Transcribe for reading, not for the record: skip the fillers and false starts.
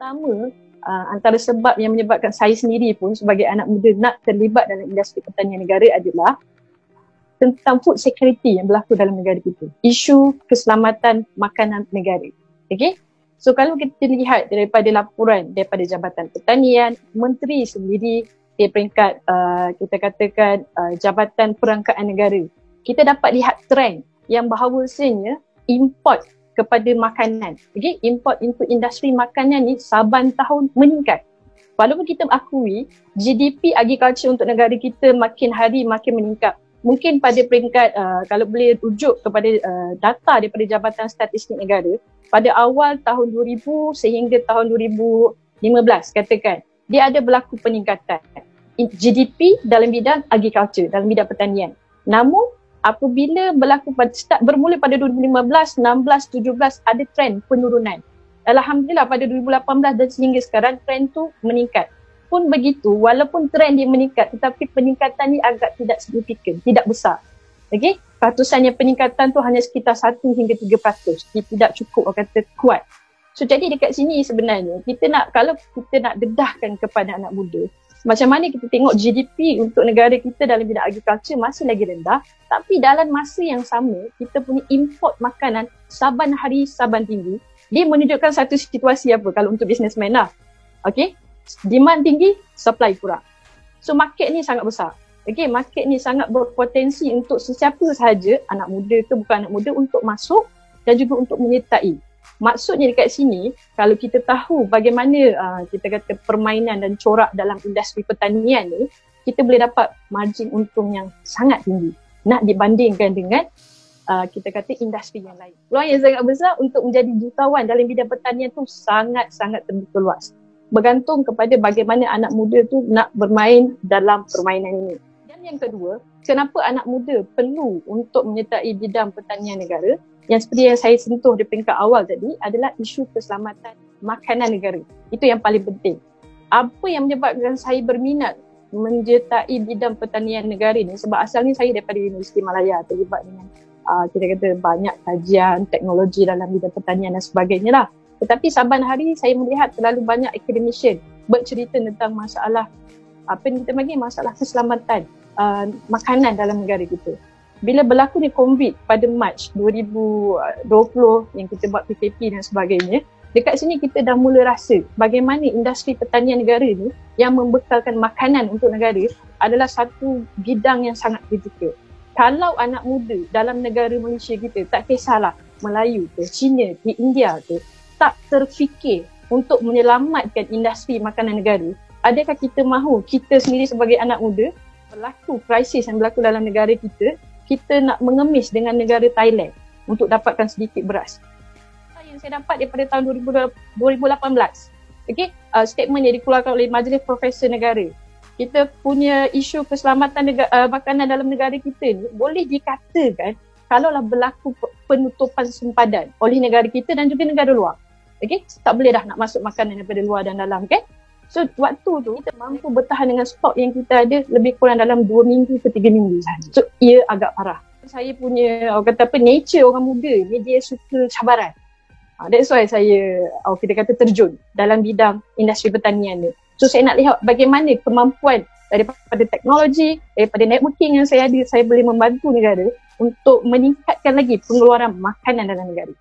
pertama, antara sebab yang menyebabkan saya sendiri pun sebagai anak muda nak terlibat dalam industri pertanian negara adalah tentang food security yang berlaku dalam negara kita. Isu keselamatan makanan negara. Okay? So kalau kita lihat daripada laporan daripada Jabatan Pertanian, Menteri sendiri di peringkat kita katakan Jabatan Perangkaan Negara, kita dapat lihat trend yang bahawasanya import kepada makanan, okay? Import untuk industri makanan ni saban tahun meningkat. Walaupun kita akui GDP agriculture untuk negara kita makin hari makin meningkat. Mungkin pada peringkat kalau boleh rujuk kepada data daripada Jabatan Statistik Negara, pada awal tahun 2000 sehingga tahun 2015 katakan, dia ada berlaku peningkatan GDP dalam bidang agriculture, dalam bidang pertanian. Namun apabila bermula pada 2015, 16, 17 ada trend penurunan. Alhamdulillah pada 2018 dan sehingga sekarang trend tu meningkat. Pun begitu, walaupun trend dia meningkat tetapi peningkatan ni agak tidak signifikan, tidak besar. Okey, ratusannya peningkatan tu hanya sekitar 1 hingga 3%. Dia tidak cukup orang kata kuat. So jadi dekat sini sebenarnya kalau kita nak dedahkan kepada anak muda, macam mana kita tengok GDP untuk negara kita dalam bidang agriculture masih lagi rendah, tapi dalam masa yang sama kita punya import makanan saban hari saban tinggi. Dia menunjukkan satu situasi apa kalau untuk businessman lah. Okey, demand tinggi, supply kurang. So market ni sangat besar. Okay, market ni sangat berpotensi untuk sesiapa sahaja, anak muda ke bukan anak muda, untuk masuk dan juga untuk menyertai. Maksudnya dekat sini, kalau kita tahu bagaimana kita kata permainan dan corak dalam industri pertanian ni, kita boleh dapat margin untung yang sangat tinggi nak dibandingkan dengan kita kata industri yang lain. Peluang yang sangat besar untuk menjadi jutawan dalam bidang pertanian tu sangat-sangat terbuka luas. Bergantung kepada bagaimana anak muda tu nak bermain dalam permainan ini. Dan yang kedua, kenapa anak muda perlu untuk menyertai bidang pertanian negara? Yang seperti yang saya sentuh di peringkat awal tadi adalah isu keselamatan makanan negara. Itu yang paling penting. Apa yang menyebabkan saya berminat menyertai bidang pertanian negara ni? Sebab asalnya saya daripada Universiti Malaya, terlibat dengan kita kata banyak kajian teknologi dalam bidang pertanian dan sebagainya lah. Tetapi saban hari saya melihat terlalu banyak academician bercerita tentang masalah masalah keselamatan makanan dalam negara kita. Bila berlaku ni COVID pada Mac 2020 yang kita buat PKP dan sebagainya, dekat sini kita dah mula rasa bagaimana industri pertanian negara ni yang membekalkan makanan untuk negara adalah satu bidang yang sangat kritikal. Kalau anak muda dalam negara Malaysia kita, tak kisahlah Melayu ke, Cina ke, India ke, tak terfikir untuk menyelamatkan industri makanan negara, adakah kita mahu kita sendiri sebagai anak muda berlaku krisis yang berlaku dalam negara kita nak mengemis dengan negara Thailand untuk dapatkan sedikit beras? Yang saya dapat daripada tahun 2018, okay, statement yang dikeluarkan oleh Majlis Profesor Negara, kita punya isu keselamatan makanan dalam negara kita ni boleh dikatakan kalaulah berlaku penutupan sempadan oleh negara kita dan juga negara luar. Okay? Tak boleh dah nak masuk makanan daripada luar dan dalam, kan? So waktu tu kita mampu bertahan dengan stok yang kita ada lebih kurang dalam 2 minggu ke 3 minggu sahaja. So ia agak parah. Saya punya nature orang muda ni, dia suka cabaran. That's why saya kita kata terjun dalam bidang industri pertanian ni. So saya nak lihat bagaimana kemampuan daripada teknologi, daripada networking yang saya ada, saya boleh membantu negara untuk meningkatkan lagi pengeluaran makanan dalam negara.